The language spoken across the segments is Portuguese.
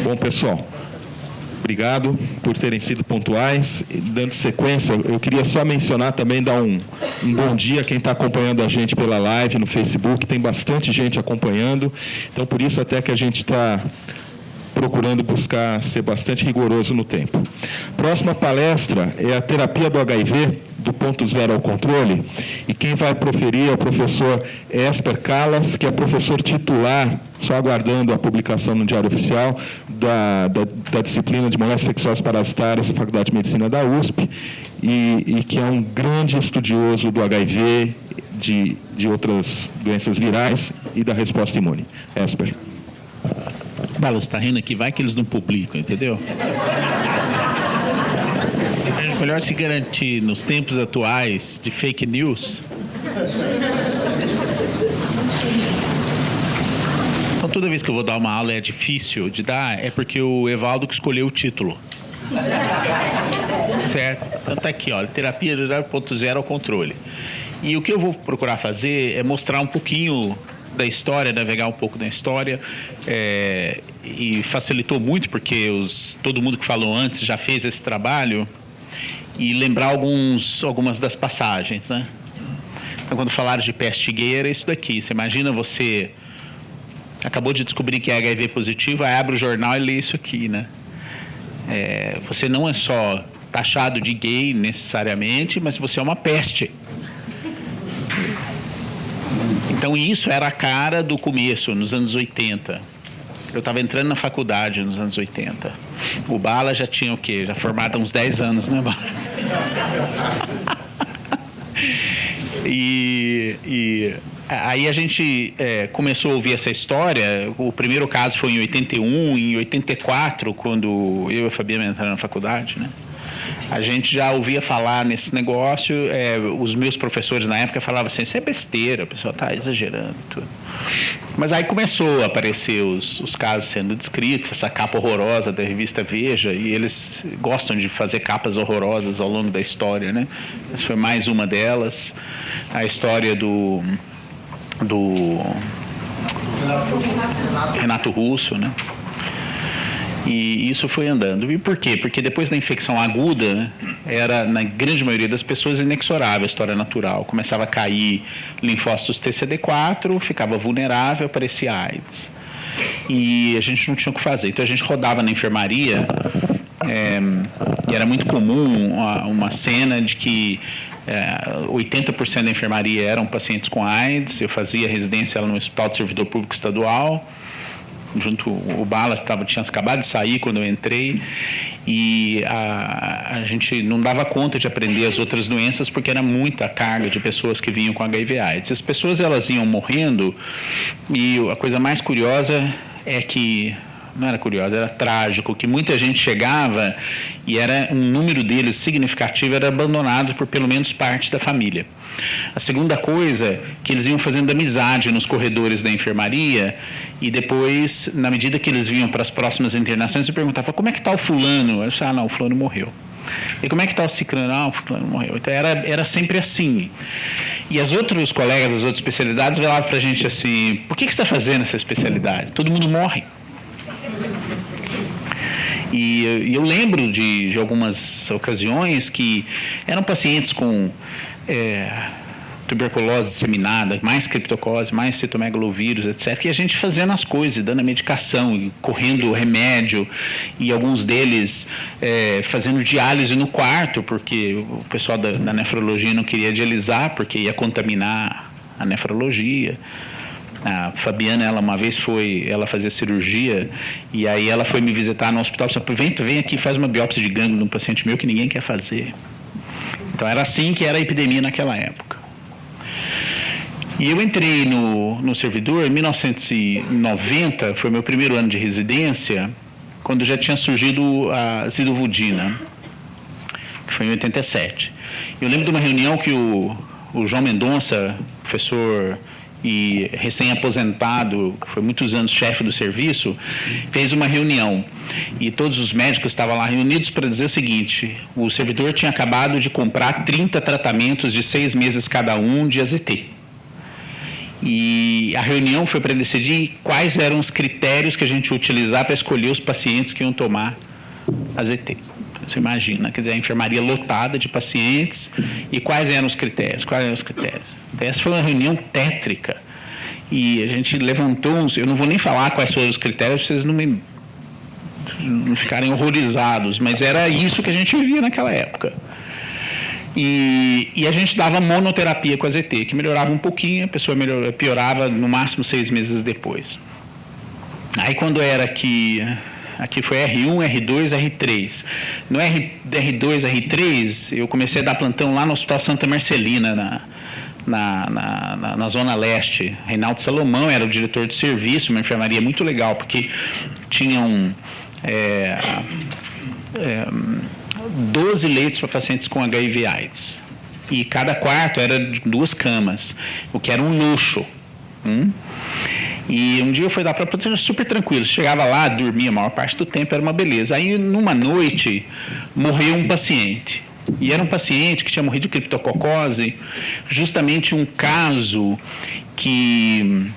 Bom, pessoal, obrigado por terem sido pontuais. Dando sequência, eu queria só mencionar também, dar um bom dia a quem está acompanhando a gente pela live no Facebook. Tem bastante gente acompanhando, então por isso até que a gente está procurando buscar ser bastante rigoroso no tempo. Próxima palestra é a terapia do HIV, do ponto zero ao controle, e quem vai proferir é o professor Esper Callas, que é professor titular, só aguardando a publicação no Diário Oficial, da disciplina de moléstias infecciosas parasitárias da Faculdade de Medicina da USP, e que é um grande estudioso do HIV, de outras doenças virais e da resposta imune. Esper. Balas, está rindo aqui, vai que eles não publicam, entendeu? É melhor se garantir nos tempos atuais de fake news. Então, toda vez que eu vou dar uma aula é difícil de dar, é porque o Evaldo que escolheu o título. Certo? Então tá aqui, olha, terapia de 0.0 ao controle. E o que eu vou procurar fazer é mostrar um pouquinho da história, navegar um pouco na história, e facilitou muito porque todo mundo que falou antes já fez esse trabalho, e lembrar algumas das passagens, né? Então, quando falaram de peste gay, era isso daqui. Você imagina, você acabou de descobrir que é HIV positivo, aí abre o jornal e lê isso aqui, né? Você não é só taxado de gay necessariamente, mas você é uma peste. Então, isso era a cara do começo, nos anos 80. Eu estava entrando na faculdade nos anos 80. O Bala já tinha o quê? Já formado há uns 10 anos, né, Bala? E aí a gente começou a ouvir essa história. O primeiro caso foi em 81, em 84, quando eu e a Fabiana entraram na faculdade, né? A gente já ouvia falar nesse negócio, os meus professores na época falavam assim, isso é besteira, o pessoal está exagerando tudo. Mas aí começou a aparecer os casos sendo descritos, essa capa horrorosa da revista Veja, e eles gostam de fazer capas horrorosas ao longo da história, né? Essa foi mais uma delas. A história do Renato Russo, né? E isso foi andando. E por quê? Porque depois da infecção aguda, né, era, na grande maioria das pessoas, inexorável a história natural. Começava a cair linfócitos TCD4, ficava vulnerável, aparecia AIDS. E a gente não tinha o que fazer. Então, a gente rodava na enfermaria, e era muito comum uma cena de que 80% da enfermaria eram pacientes com AIDS. Eu fazia residência no Hospital do Servidor Público Estadual, junto o Bala tinha acabado de sair quando eu entrei, e a gente não dava conta de aprender as outras doenças porque era muita carga de pessoas que vinham com HIV/AIDS. As pessoas elas iam morrendo, e a coisa mais curiosa é que não era curiosa, era trágico, que muita gente chegava e era um número deles significativo era abandonado por pelo menos parte da família. A segunda coisa, que eles iam fazendo amizade nos corredores da enfermaria, e depois, na medida que eles vinham para as próximas internações, eu perguntava, como é que está o fulano? Eu disse, não, o fulano morreu. E como é que está o ciclano? O fulano morreu. Então, era sempre assim. E os outros colegas das outras especialidades falavam para a gente assim, por que você está fazendo essa especialidade? Todo mundo morre. E eu lembro de algumas ocasiões que eram pacientes com tuberculose disseminada, mais criptocose, mais citomegalovírus, etc. E a gente fazendo as coisas, dando a medicação, e correndo remédio, e alguns deles fazendo diálise no quarto, porque o pessoal da nefrologia não queria dialisar, porque ia contaminar a nefrologia. A Fabiana, ela uma vez ela fazia cirurgia, e aí ela foi me visitar no hospital, vem aqui, faz uma biópsia de gânglio de um paciente meu que ninguém quer fazer. Então era assim que era a epidemia naquela época. E eu entrei no servidor em 1990, foi meu primeiro ano de residência, quando já tinha surgido a zidovudina, que foi em 87. Eu lembro de uma reunião que o João Mendonça, professor e recém-aposentado, foi muitos anos chefe do serviço, fez uma reunião. E todos os médicos estavam lá reunidos para dizer o seguinte, o servidor tinha acabado de comprar 30 tratamentos de 6 meses cada um de AZT. E a reunião foi para decidir quais eram os critérios que a gente ia utilizar para escolher os pacientes que iam tomar AZT. Então, você imagina, quer dizer, a enfermaria lotada de pacientes e quais eram os critérios? Então, essa foi uma reunião tétrica. E a gente levantou uns... Eu não vou nem falar quais foram os critérios, para vocês não ficarem horrorizados, mas era isso que a gente via naquela época. E a gente dava monoterapia com AZT, que melhorava um pouquinho, a pessoa piorava no máximo 6 meses depois. Aí quando era aqui foi R1, R2, R3. No R2, R3, eu comecei a dar plantão lá no Hospital Santa Marcelina, na Zona Leste. Reinaldo Salomão era o diretor de serviço, uma enfermaria muito legal, porque tinham 12 leitos para pacientes com HIV/AIDS. E cada quarto era de 2 camas, o que era um luxo. E um dia eu fui dar para plantão super tranquilo. Chegava lá, dormia a maior parte do tempo, era uma beleza. Aí, numa noite, morreu um paciente. E era um paciente que tinha morrido de criptococose, justamente um caso que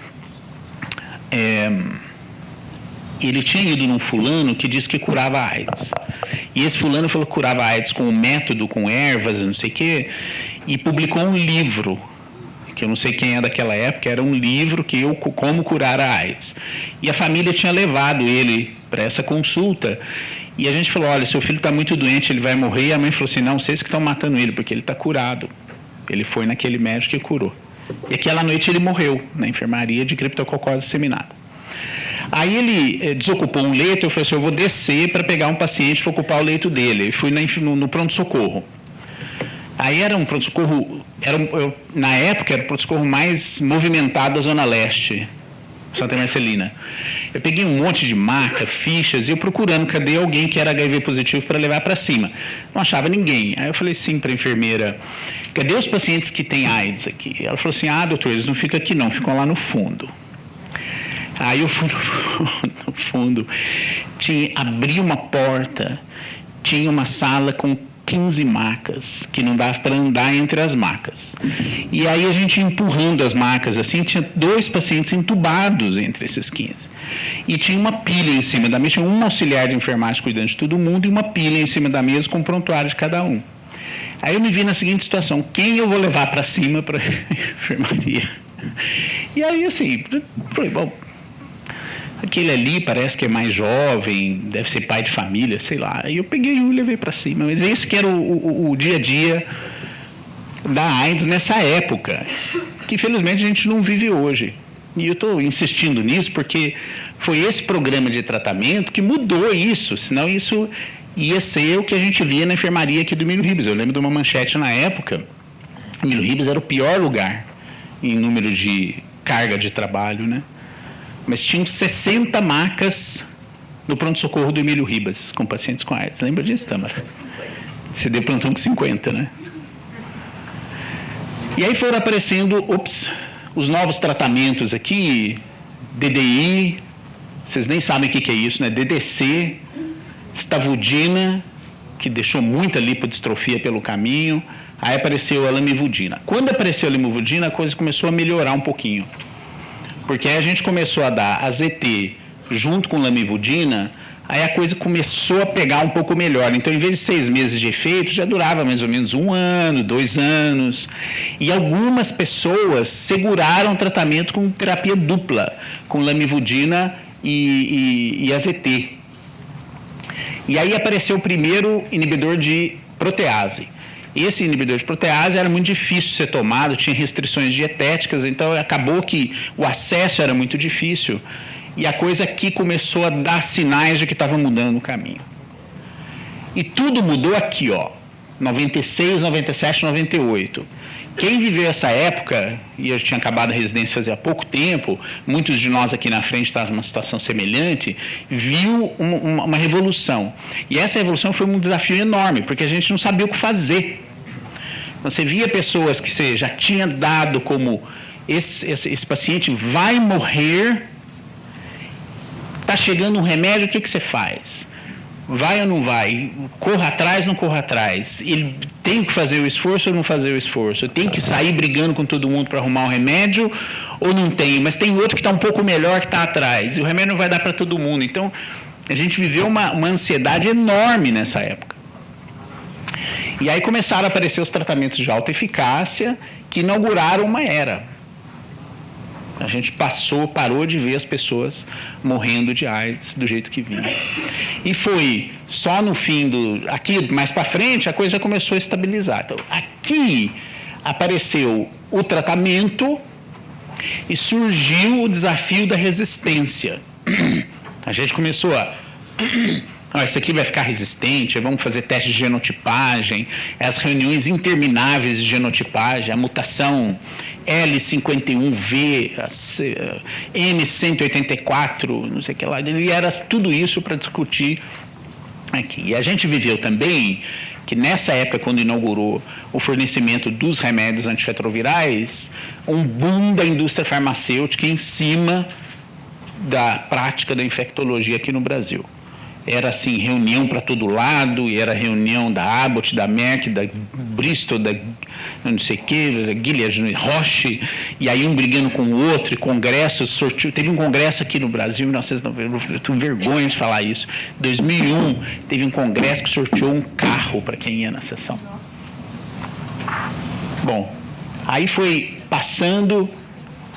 ele tinha ido num fulano que disse que curava AIDS. E esse fulano falou que curava AIDS com um método, com ervas, não sei o quê, e publicou um livro, que eu não sei quem é daquela época, era um livro como curar a AIDS. E a família tinha levado ele para essa consulta. E a gente falou, olha, seu filho está muito doente, ele vai morrer. E a mãe falou assim, não, vocês que estão matando ele, porque ele está curado. Ele foi naquele médico e curou. E aquela noite ele morreu na enfermaria de criptococose disseminada. Aí ele desocupou um leito, eu falei assim, eu vou descer para pegar um paciente para ocupar o leito dele. Eu fui no pronto-socorro. Aí era um pronto-socorro, na época era o pronto-socorro mais movimentado da Zona Leste, Santa Marcelina. Eu peguei um monte de maca, fichas, e eu procurando, cadê alguém que era HIV positivo para levar para cima? Não achava ninguém. Aí eu falei assim para a enfermeira, cadê os pacientes que têm AIDS aqui? Ela falou assim, doutor, eles não ficam aqui não, ficam lá no fundo. Aí eu fui no fundo, abri uma porta, tinha uma sala com 15 macas, que não dava para andar entre as macas. E aí a gente empurrando as macas assim, tinha 2 pacientes entubados entre esses 15. E tinha uma pilha em cima da mesa, tinha um auxiliar de enfermagem cuidando de todo mundo e uma pilha em cima da mesa com o prontuário de cada um. Aí eu me vi na seguinte situação, quem eu vou levar para cima para a enfermaria? E aí assim, falei, bom, aquele ali parece que é mais jovem, deve ser pai de família, sei lá. Aí eu peguei um e levei para cima. Mas esse que era o dia a dia da AIDS nessa época, que infelizmente a gente não vive hoje. E eu estou insistindo nisso porque foi esse programa de tratamento que mudou isso, senão isso ia ser o que a gente via na enfermaria aqui do Emílio Ribas. Eu lembro de uma manchete na época, o Emílio Ribas era o pior lugar em número de carga de trabalho, né? Mas tinham 60 macas no pronto-socorro do Emílio Ribas, com pacientes com AIDS. Lembra disso, Tamara? Você deu plantão com 50, né? E aí foram aparecendo, os novos tratamentos aqui, DDI, vocês nem sabem o que é isso, né? DDC, stavudina, que deixou muita lipodistrofia pelo caminho. Aí apareceu a lamivudina. Quando apareceu a lamivudina, a coisa começou a melhorar um pouquinho. Porque aí a gente começou a dar AZT junto com lamivudina, aí a coisa começou a pegar um pouco melhor. Então, em vez de 6 meses de efeito, já durava mais ou menos 1 ano, 2 anos. E algumas pessoas seguraram o tratamento com terapia dupla, com lamivudina e AZT. E aí apareceu o primeiro inibidor de protease. Esse inibidor de protease era muito difícil de ser tomado, tinha restrições dietéticas, então acabou que o acesso era muito difícil. E a coisa aqui começou a dar sinais de que estava mudando o caminho. E tudo mudou aqui, 96, 97, 98. Quem viveu essa época, e eu tinha acabado a residência fazia pouco tempo, muitos de nós aqui na frente estavam numa situação semelhante, viu uma revolução. E essa revolução foi um desafio enorme, porque a gente não sabia o que fazer. Você via pessoas que você já tinha dado como esse paciente vai morrer, está chegando um remédio, o que você faz? vai ou não vai? Corra atrás ou não corra atrás? Ele tem que fazer o esforço ou não fazer o esforço? Tem que sair brigando com todo mundo para arrumar um remédio ou não tem? Mas tem outro que está um pouco melhor que está atrás. E o remédio não vai dar para todo mundo. Então, a gente viveu uma ansiedade enorme nessa época. E aí começaram a aparecer os tratamentos de alta eficácia que inauguraram uma era. A gente parou de ver as pessoas morrendo de AIDS do jeito que vinha. E foi só no fim aqui mais para frente, a coisa já começou a estabilizar. Então, aqui apareceu o tratamento e surgiu o desafio da resistência. A gente começou isso aqui vai ficar resistente, vamos fazer teste de genotipagem, as reuniões intermináveis de genotipagem, a mutação L51V, N184, não sei o que lá, e era tudo isso para discutir aqui. E a gente viveu também que nessa época, quando inaugurou o fornecimento dos remédios antirretrovirais, um boom da indústria farmacêutica em cima da prática da infectologia aqui no Brasil. Era assim, reunião para todo lado, e era reunião da Abbott, da Merck, da Bristol, da não sei o que, da Gilead, Roche, e aí um brigando com o outro, e congressos, sortiu. Teve um congresso aqui no Brasil em 1990, eu tenho vergonha de falar isso. Em 2001, teve um congresso que sorteou um carro para quem ia na sessão. Bom, aí foi passando.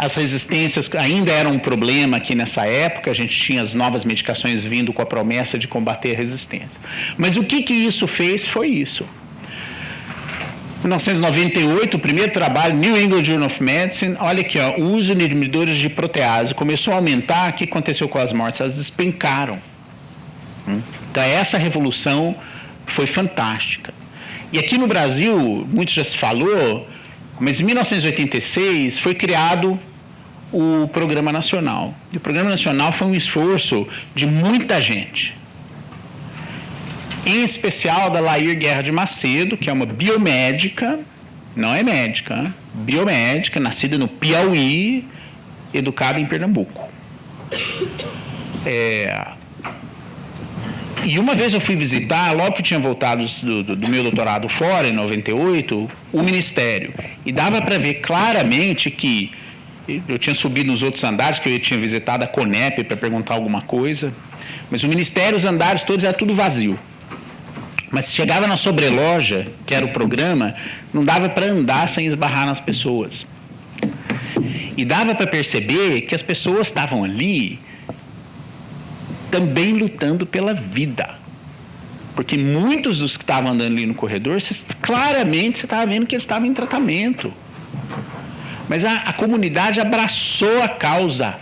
As resistências ainda eram um problema aqui nessa época, a gente tinha as novas medicações vindo com a promessa de combater a resistência. Mas o que isso fez foi isso. Em 1998, o primeiro trabalho, New England Journal of Medicine, olha aqui, ó, o uso de inibidores de protease começou a aumentar, o que aconteceu com as mortes? Elas despencaram. Então, essa revolução foi fantástica. E aqui no Brasil, muito já se falou, mas em 1986 foi criado o Programa Nacional. E o Programa Nacional foi um esforço de muita gente. Em especial da Lair Guerra de Macedo, que é uma biomédica, não é médica, biomédica, nascida no Piauí, educada em Pernambuco. E uma vez eu fui visitar, logo que tinha voltado do meu doutorado fora, em 98, o Ministério. E dava para ver claramente que eu tinha subido nos outros andares, que eu tinha visitado a CONEP para perguntar alguma coisa, mas o Ministério, os andares todos, era tudo vazio. Mas chegava na sobreloja, que era o programa, não dava para andar sem esbarrar nas pessoas. E dava para perceber que as pessoas estavam ali também lutando pela vida. Porque muitos dos que estavam andando ali no corredor, claramente você estava vendo que eles estavam em tratamento. Mas a comunidade abraçou a causa.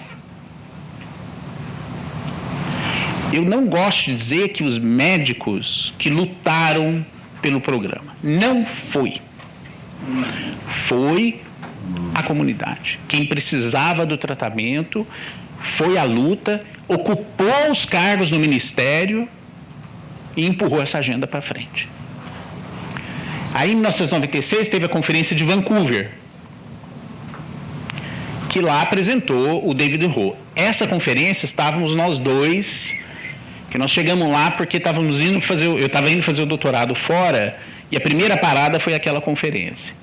Eu não gosto de dizer que os médicos que lutaram pelo programa. Não foi. Foi a comunidade. Quem precisava do tratamento foi a luta, ocupou os cargos no Ministério e empurrou essa agenda para frente. Aí, em 1996, teve a Conferência de Vancouver, que lá apresentou o David Ho. Essa conferência, estávamos nós dois, que nós chegamos lá porque eu estava indo fazer o doutorado fora, e a primeira parada foi aquela conferência.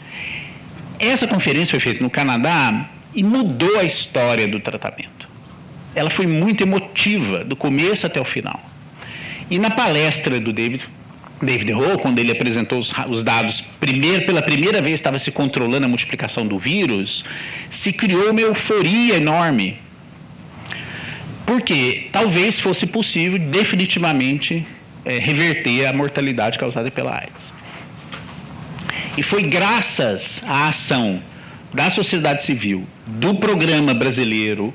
Essa conferência foi feita no Canadá e mudou a história do tratamento. Ela foi muito emotiva, do começo até o final. E na palestra do David Ho, quando ele apresentou os dados, pela primeira vez estava se controlando a multiplicação do vírus, se criou uma euforia enorme. Porque talvez fosse possível definitivamente reverter a mortalidade causada pela AIDS. E foi graças à ação da sociedade civil, do programa brasileiro,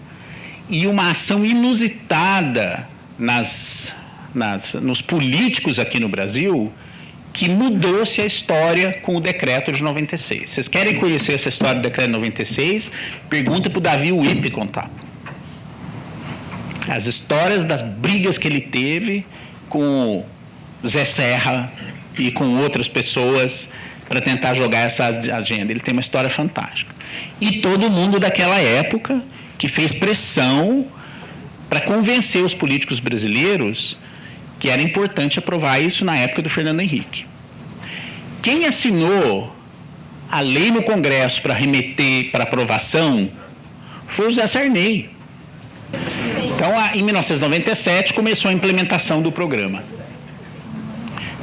e uma ação inusitada nos políticos aqui no Brasil, que mudou-se a história com o decreto de 96. Vocês querem conhecer essa história do decreto de 96? Pergunta para o Davi Wippe contar. As histórias das brigas que ele teve com o Zé Serra e com outras pessoas para tentar jogar essa agenda. Ele tem uma história fantástica. E todo mundo daquela época que fez pressão para convencer os políticos brasileiros que era importante aprovar isso na época do Fernando Henrique. Quem assinou a lei no Congresso para remeter para aprovação foi o José Sarney. Então, em 1997, começou a implementação do programa.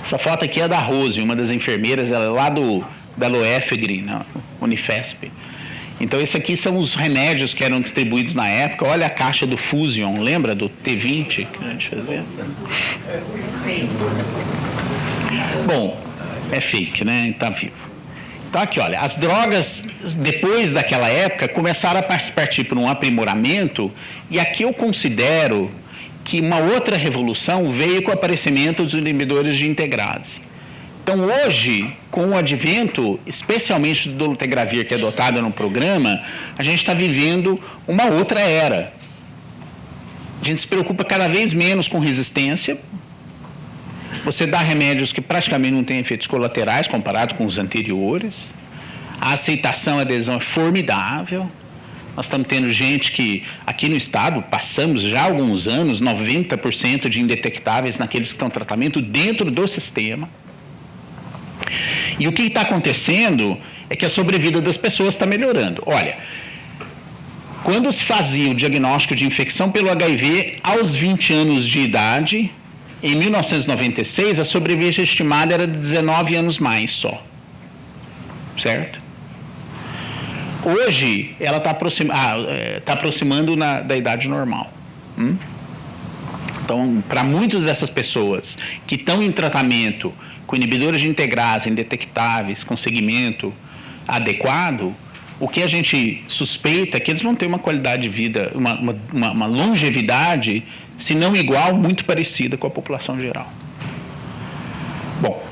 Essa foto aqui é da Rose, uma das enfermeiras, ela é lá do Belo Efegre, na Unifesp. Então, esses aqui são os remédios que eram distribuídos na época. Olha a caixa do Fusion, lembra do T20? Deixa eu ver. Bom, é fake, né? Está vivo. Então, aqui, olha, as drogas, depois daquela época, começaram a partir por um aprimoramento, e aqui eu considero que uma outra revolução veio com o aparecimento dos inibidores de integrase. Então, hoje, com o advento, especialmente do dolutegravir, que é adotado no programa, a gente está vivendo uma outra era. A gente se preocupa cada vez menos com resistência. Você dá remédios que praticamente não têm efeitos colaterais comparado com os anteriores. A aceitação, a adesão é formidável. Nós estamos tendo gente que, aqui no estado, passamos já há alguns anos, 90% de indetectáveis naqueles que estão em tratamento dentro do sistema. E o que está acontecendo é que a sobrevida das pessoas está melhorando. Olha, quando se fazia o diagnóstico de infecção pelo HIV aos 20 anos de idade, em 1996, a sobrevida estimada era de 19 anos mais só. Certo? Hoje, ela está aproximando da idade normal. Então, para muitas dessas pessoas que estão em tratamento com inibidores de integrase indetectáveis, com segmento adequado, o que a gente suspeita é que eles vão ter uma qualidade de vida, uma longevidade, se não igual, muito parecida com a população geral. Bom,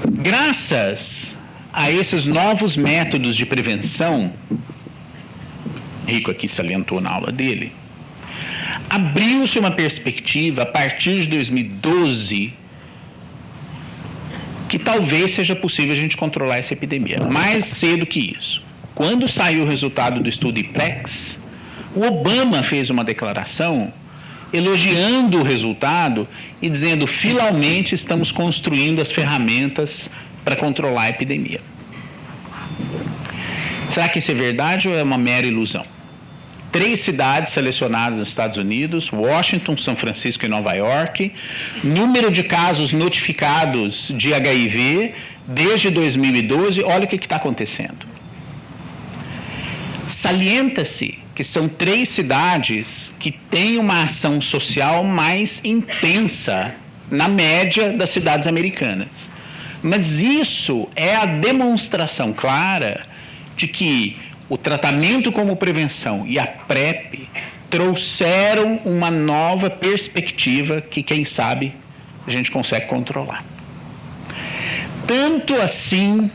graças a esses novos métodos de prevenção, Rico aqui salientou na aula dele, abriu-se uma perspectiva a partir de 2012 que talvez seja possível a gente controlar essa epidemia. Mais cedo que isso. Quando saiu o resultado do estudo IPEX, o Obama fez uma declaração elogiando o resultado e dizendo, finalmente estamos construindo as ferramentas para controlar a epidemia. Será que isso é verdade ou é uma mera ilusão? 3 cidades selecionadas nos Estados Unidos, Washington, São Francisco e Nova York, número de casos notificados de HIV desde 2012, olha o que está acontecendo. Salienta-se que são 3 cidades que têm uma ação social mais intensa na média das cidades americanas. Mas isso é a demonstração clara de que o tratamento como prevenção e a PrEP trouxeram uma nova perspectiva que, quem sabe, a gente consegue controlar. Tanto assim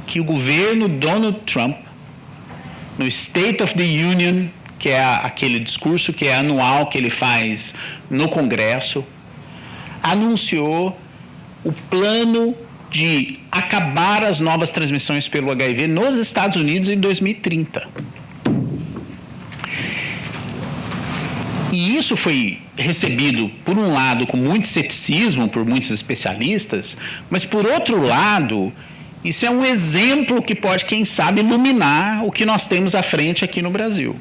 que o governo Donald Trump, no State of the Union, que é aquele discurso que é anual que ele faz no Congresso, anunciou o plano de acabar as novas transmissões pelo HIV nos Estados Unidos em 2030. E isso foi recebido, por um lado, com muito ceticismo por muitos especialistas, mas, por outro lado, isso é um exemplo que pode, quem sabe, iluminar o que nós temos à frente aqui no Brasil.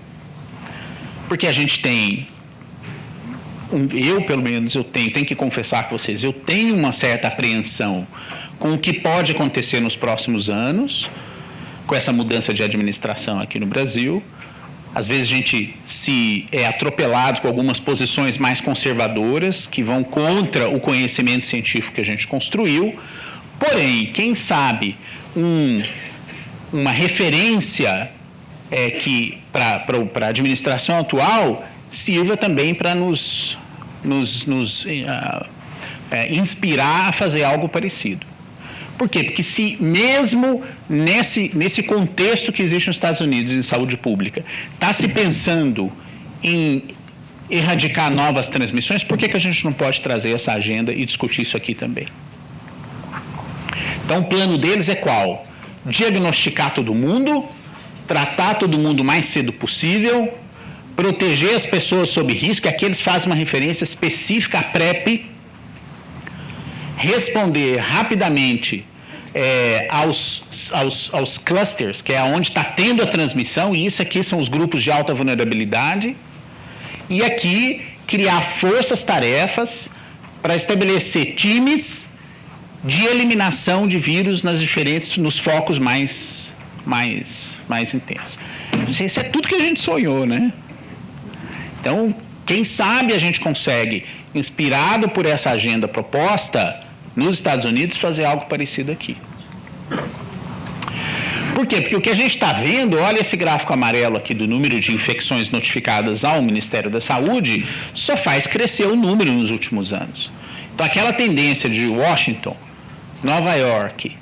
Porque a gente tem, eu pelo menos, tenho que confessar com vocês, eu tenho uma certa apreensão com o que pode acontecer nos próximos anos, com essa mudança de administração aqui no Brasil. Às vezes a gente se é atropelado com algumas posições mais conservadoras, que vão contra o conhecimento científico que a gente construiu. Porém, quem sabe uma referência que para a administração atual sirva também para nos inspirar a fazer algo parecido. Por quê? Porque se mesmo nesse contexto que existe nos Estados Unidos em saúde pública, está se pensando em erradicar novas transmissões, por que a gente não pode trazer essa agenda e discutir isso aqui também? Então, o plano deles é qual? Diagnosticar todo mundo, tratar todo mundo o mais cedo possível, proteger as pessoas sob risco, aqui eles fazem uma referência específica à PrEP, responder rapidamente aos clusters, que é onde está tendo a transmissão, e isso aqui são os grupos de alta vulnerabilidade, e aqui criar forças-tarefas para estabelecer times de eliminação de vírus nos focos mais intensos. Isso é tudo que a gente sonhou, né? Então, quem sabe a gente consegue, inspirado por essa agenda proposta, nos Estados Unidos, fazer algo parecido aqui. Por quê? Porque o que a gente está vendo, olha esse gráfico amarelo aqui do número de infecções notificadas ao Ministério da Saúde, só faz crescer o número nos últimos anos. Então, aquela tendência de Washington, Nova York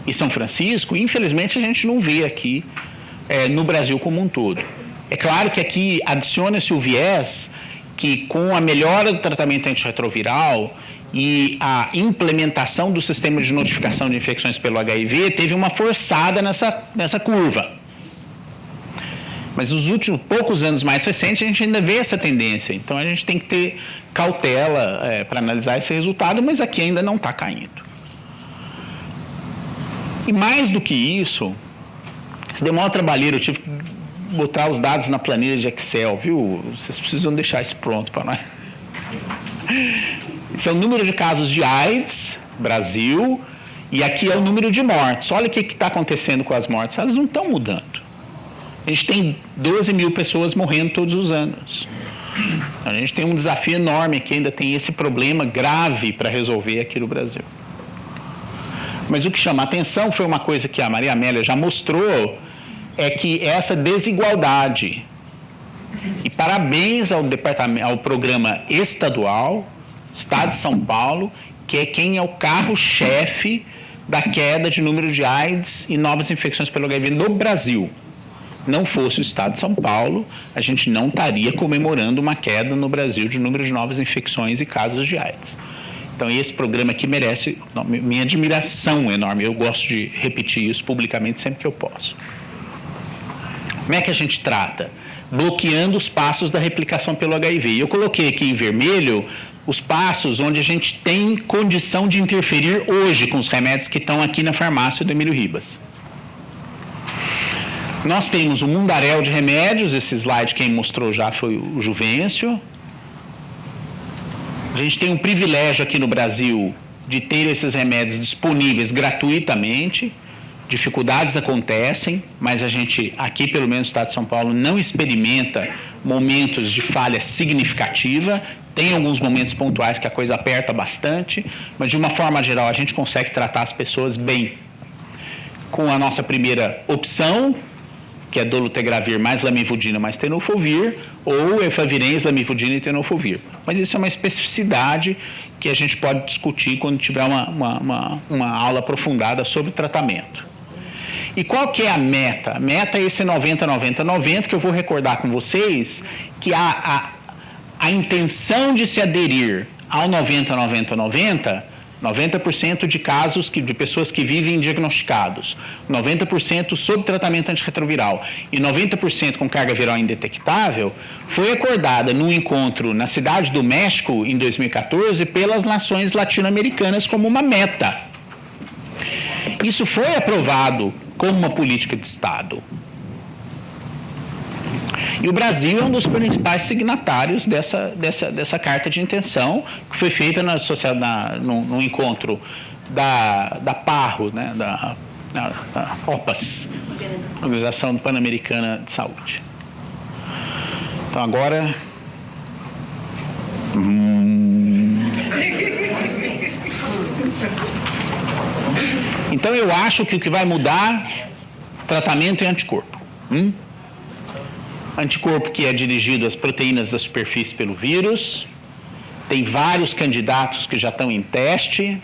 e São Francisco, infelizmente a gente não vê aqui no Brasil como um todo. É claro que aqui adiciona-se o viés que, com a melhora do tratamento antirretroviral e a implementação do sistema de notificação de infecções pelo HIV, teve uma forçada nessa curva. Mas nos últimos poucos anos mais recentes, a gente ainda vê essa tendência. Então, a gente tem que ter cautela para analisar esse resultado, mas aqui ainda não está caindo. E mais do que isso, se demora trabalheiro, eu tive que botar os dados na planilha de Excel, viu? Vocês precisam deixar isso pronto para nós. Esse é o número de casos de AIDS, Brasil, e aqui é o número de mortes. Olha o que está acontecendo com as mortes. Elas não estão mudando. A gente tem 12 mil pessoas morrendo todos os anos. A gente tem um desafio enorme aqui, ainda tem esse problema grave para resolver aqui no Brasil. Mas o que chama a atenção foi uma coisa que a Maria Amélia já mostrou, é que essa desigualdade, e parabéns ao programa estadual, Estado de São Paulo, que é quem é o carro-chefe da queda de número de AIDS e novas infecções pelo HIV no Brasil. Não fosse o Estado de São Paulo, a gente não estaria comemorando uma queda no Brasil de número de novas infecções e casos de AIDS. Então, esse programa aqui merece minha admiração enorme. Eu gosto de repetir isso publicamente sempre que eu posso. Como é que a gente trata? Bloqueando os passos da replicação pelo HIV. E eu coloquei aqui em vermelho os passos onde a gente tem condição de interferir hoje com os remédios que estão aqui na farmácia do Emílio Ribas. Nós temos um mundaréu de remédios, esse slide quem mostrou já foi o Juvencio. A gente tem um privilégio aqui no Brasil de ter esses remédios disponíveis gratuitamente. Dificuldades acontecem, mas a gente, aqui pelo menos no Estado de São Paulo, não experimenta momentos de falha significativa. Tem alguns momentos pontuais que a coisa aperta bastante, mas de uma forma geral a gente consegue tratar as pessoas bem. Com a nossa primeira opção, que é dolutegravir mais lamivudina mais tenofovir, ou efavirenz, lamivudina e tenofovir. Mas isso é uma especificidade que a gente pode discutir quando tiver uma aula aprofundada sobre tratamento. E qual que é a meta? A meta é esse 90-90-90, que eu vou recordar com vocês, que a intenção de se aderir ao 90-90-90, 90% de casos de pessoas que vivem diagnosticados, 90% sob tratamento antirretroviral e 90% com carga viral indetectável, foi acordada num encontro na Cidade do México, em 2014, pelas nações latino-americanas como uma meta. Isso foi aprovado como uma política de Estado. E o Brasil é um dos principais signatários dessa carta de intenção, que foi feita no encontro da PARRO, né, da OPAS, Organização Pan-Americana de Saúde. Então, agora... Então, eu acho que o que vai mudar, tratamento é anticorpo. Anticorpo que é dirigido às proteínas da superfície pelo vírus. Tem vários candidatos que já estão em teste.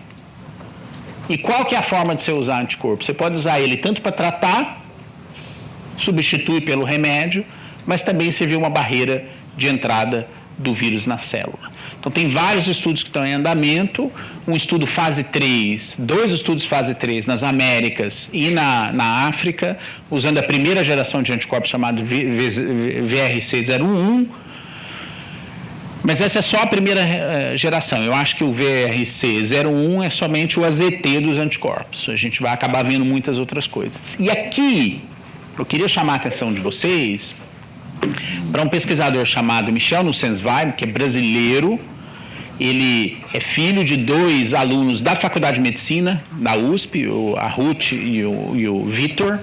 E qual que é a forma de você usar anticorpo? Você pode usar ele tanto para tratar, substituir pelo remédio, mas também servir uma barreira de entrada do vírus na célula. Então, tem vários estudos que estão em andamento, um estudo fase 3, 2 estudos fase 3 nas Américas e na África, usando a primeira geração de anticorpos chamado VRC01, mas essa é só a primeira geração. Eu acho que o VRC01 é somente o AZT dos anticorpos. A gente vai acabar vendo muitas outras coisas. E aqui, eu queria chamar a atenção de vocês para um pesquisador chamado Michel Nussenswein, que é brasileiro. Ele é filho de 2 alunos da Faculdade de Medicina, da USP, a Ruth e o Vitor.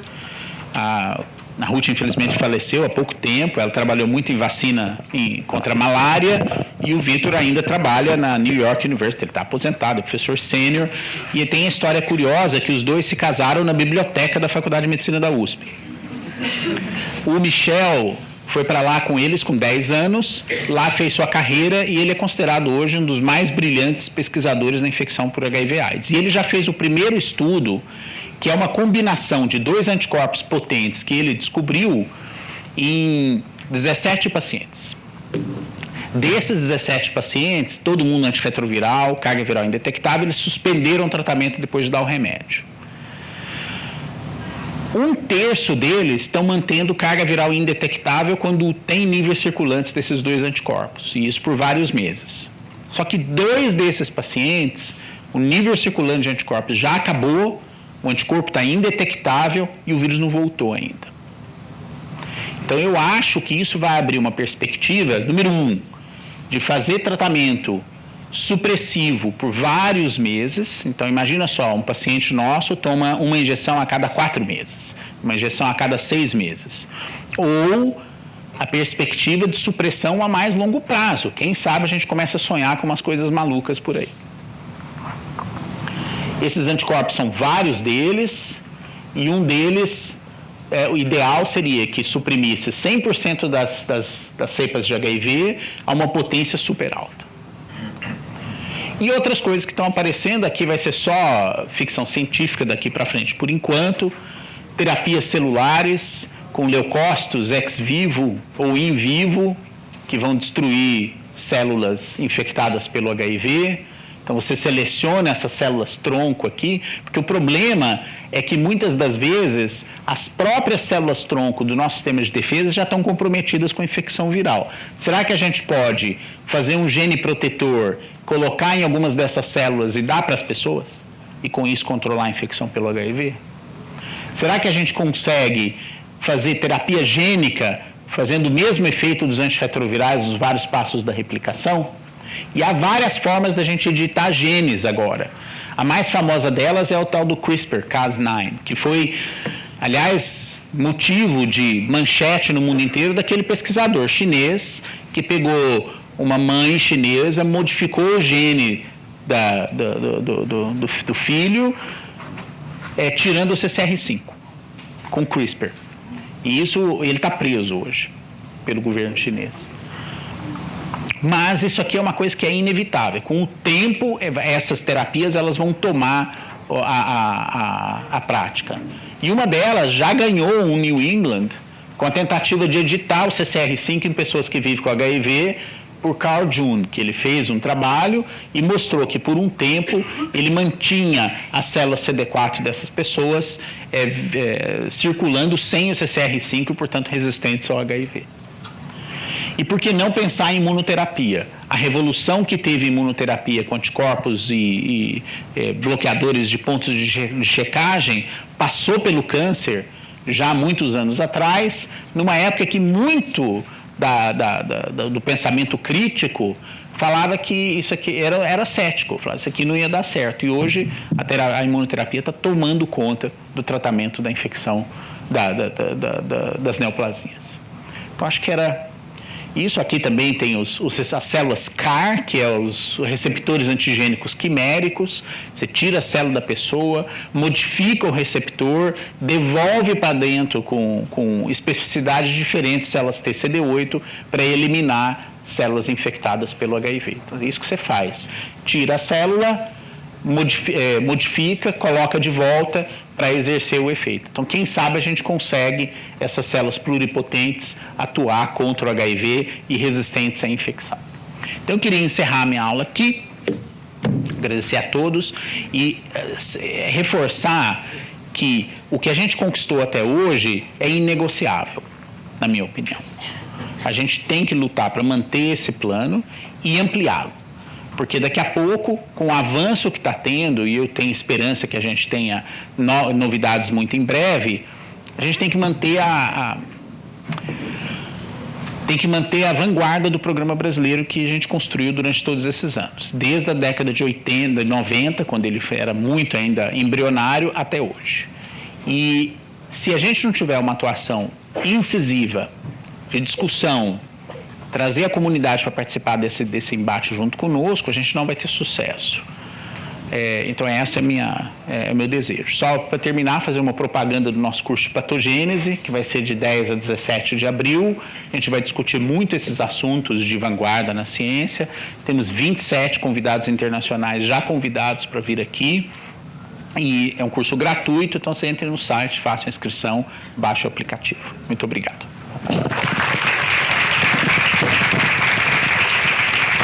A Ruth, infelizmente, faleceu há pouco tempo. Ela trabalhou muito em vacina contra a malária. E o Vitor ainda trabalha na New York University. Ele está aposentado, é professor sênior. E tem a história curiosa que os 2 se casaram na biblioteca da Faculdade de Medicina da USP. O Michel foi para lá com eles com 10 anos, lá fez sua carreira e ele é considerado hoje um dos mais brilhantes pesquisadores na infecção por HIV/AIDS. E ele já fez o primeiro estudo, que é uma combinação de 2 anticorpos potentes que ele descobriu em 17 pacientes. Desses 17 pacientes, todo mundo antirretroviral, carga viral indetectável, eles suspenderam o tratamento depois de dar o remédio. 1/3 deles estão mantendo carga viral indetectável quando tem níveis circulantes desses 2 anticorpos, e isso por vários meses. Só que 2 desses pacientes, o nível circulante de anticorpos já acabou, o anticorpo está indetectável e o vírus não voltou ainda. Então, eu acho que isso vai abrir uma perspectiva, número 1, de fazer tratamento supressivo por vários meses. Então, imagina só, um paciente nosso toma uma injeção a cada 4 meses, uma injeção a cada 6 meses. Ou a perspectiva de supressão a mais longo prazo. Quem sabe a gente começa a sonhar com umas coisas malucas por aí. Esses anticorpos são vários deles, e um deles, o ideal seria que suprimisse 100% das cepas de HIV a uma potência super alta. E outras coisas que estão aparecendo aqui, vai ser só ficção científica daqui para frente. Por enquanto, terapias celulares com leucócitos ex vivo ou in vivo, que vão destruir células infectadas pelo HIV. Então, você seleciona essas células tronco aqui, porque o problema é que muitas das vezes as próprias células tronco do nosso sistema de defesa já estão comprometidas com a infecção viral. Será que a gente pode fazer um gene protetor, colocar em algumas dessas células e dar para as pessoas? E com isso controlar a infecção pelo HIV? Será que a gente consegue fazer terapia gênica, fazendo o mesmo efeito dos antirretrovirais nos vários passos da replicação? E há várias formas da gente editar genes agora. A mais famosa delas é o tal do CRISPR-Cas9, que foi, aliás, motivo de manchete no mundo inteiro daquele pesquisador chinês que pegou uma mãe chinesa, modificou o gene do filho, tirando o CCR5, com CRISPR. E isso, ele está preso hoje pelo governo chinês. Mas isso aqui é uma coisa que é inevitável. Com o tempo, essas terapias elas vão tomar a prática. E uma delas já ganhou um New England com a tentativa de editar o CCR5 em pessoas que vivem com HIV por Carl June, que ele fez um trabalho e mostrou que por um tempo ele mantinha as células CD4 dessas pessoas circulando sem o CCR5 e, portanto, resistentes ao HIV. E por que não pensar em imunoterapia? A revolução que teve imunoterapia com anticorpos e bloqueadores de pontos de checagem passou pelo câncer já há muitos anos atrás, numa época que muito do pensamento crítico falava que isso aqui era cético, falava que isso aqui não ia dar certo. E hoje a imunoterapia está tomando conta do tratamento da infecção das neoplasias. Então, acho que era... Isso aqui também tem as células CAR, que é os receptores antigênicos quiméricos. Você tira a célula da pessoa, modifica o receptor, devolve para dentro com especificidades diferentes, células TCD8, para eliminar células infectadas pelo HIV. Então, é isso que você faz. Tira a célula, modifica, coloca de volta para exercer o efeito. Então, quem sabe a gente consegue essas células pluripotentes atuar contra o HIV e resistentes à infecção. Então, eu queria encerrar minha aula aqui, agradecer a todos e reforçar que o que a gente conquistou até hoje é inegociável, na minha opinião. A gente tem que lutar para manter esse plano e ampliá-lo. Porque daqui a pouco, com o avanço que está tendo, e eu tenho esperança que a gente tenha novidades muito em breve, a gente tem que manter a vanguarda do programa brasileiro que a gente construiu durante todos esses anos. Desde a década de 80, 90, quando ele era muito ainda embrionário, até hoje. E se a gente não tiver uma atuação incisiva, de discussão, trazer a comunidade para participar desse embate junto conosco, a gente não vai ter sucesso. Então, esse é o meu desejo. Só para terminar, fazer uma propaganda do nosso curso de patogênese, que vai ser de 10 a 17 de abril. A gente vai discutir muito esses assuntos de vanguarda na ciência. Temos 27 convidados internacionais já convidados para vir aqui. E é um curso gratuito, então você entra no site, faça a inscrição, baixe o aplicativo. Muito obrigado.